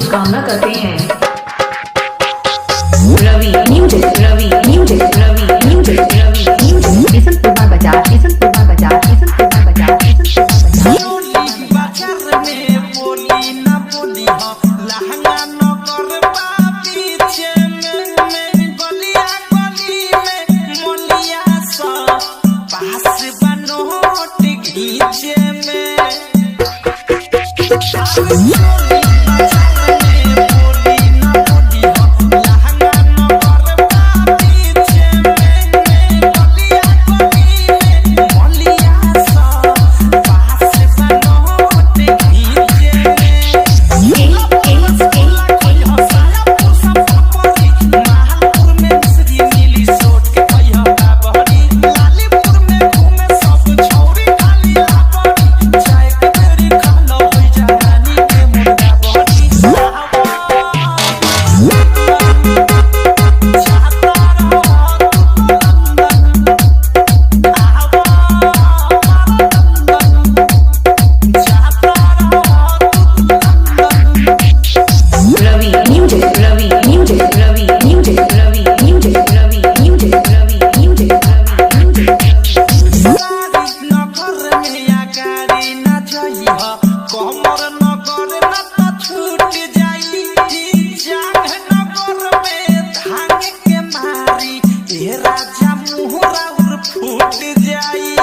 शुभकामना करते हैं। रवि म्यूजिक, रवि म्यूजिक, रवि म्यूजिक, रवि म्यूजिक। बिशनपुर बाजार, बिशनपुर बाजार, बिशनपुर बाजार, बिशनपुर बाजार में बोली ना बोली हो लहंगा न कर पीछे में गलिया गली में मोलिया सा पास बनोट घीचे में राजा मुहरा फूट जाई।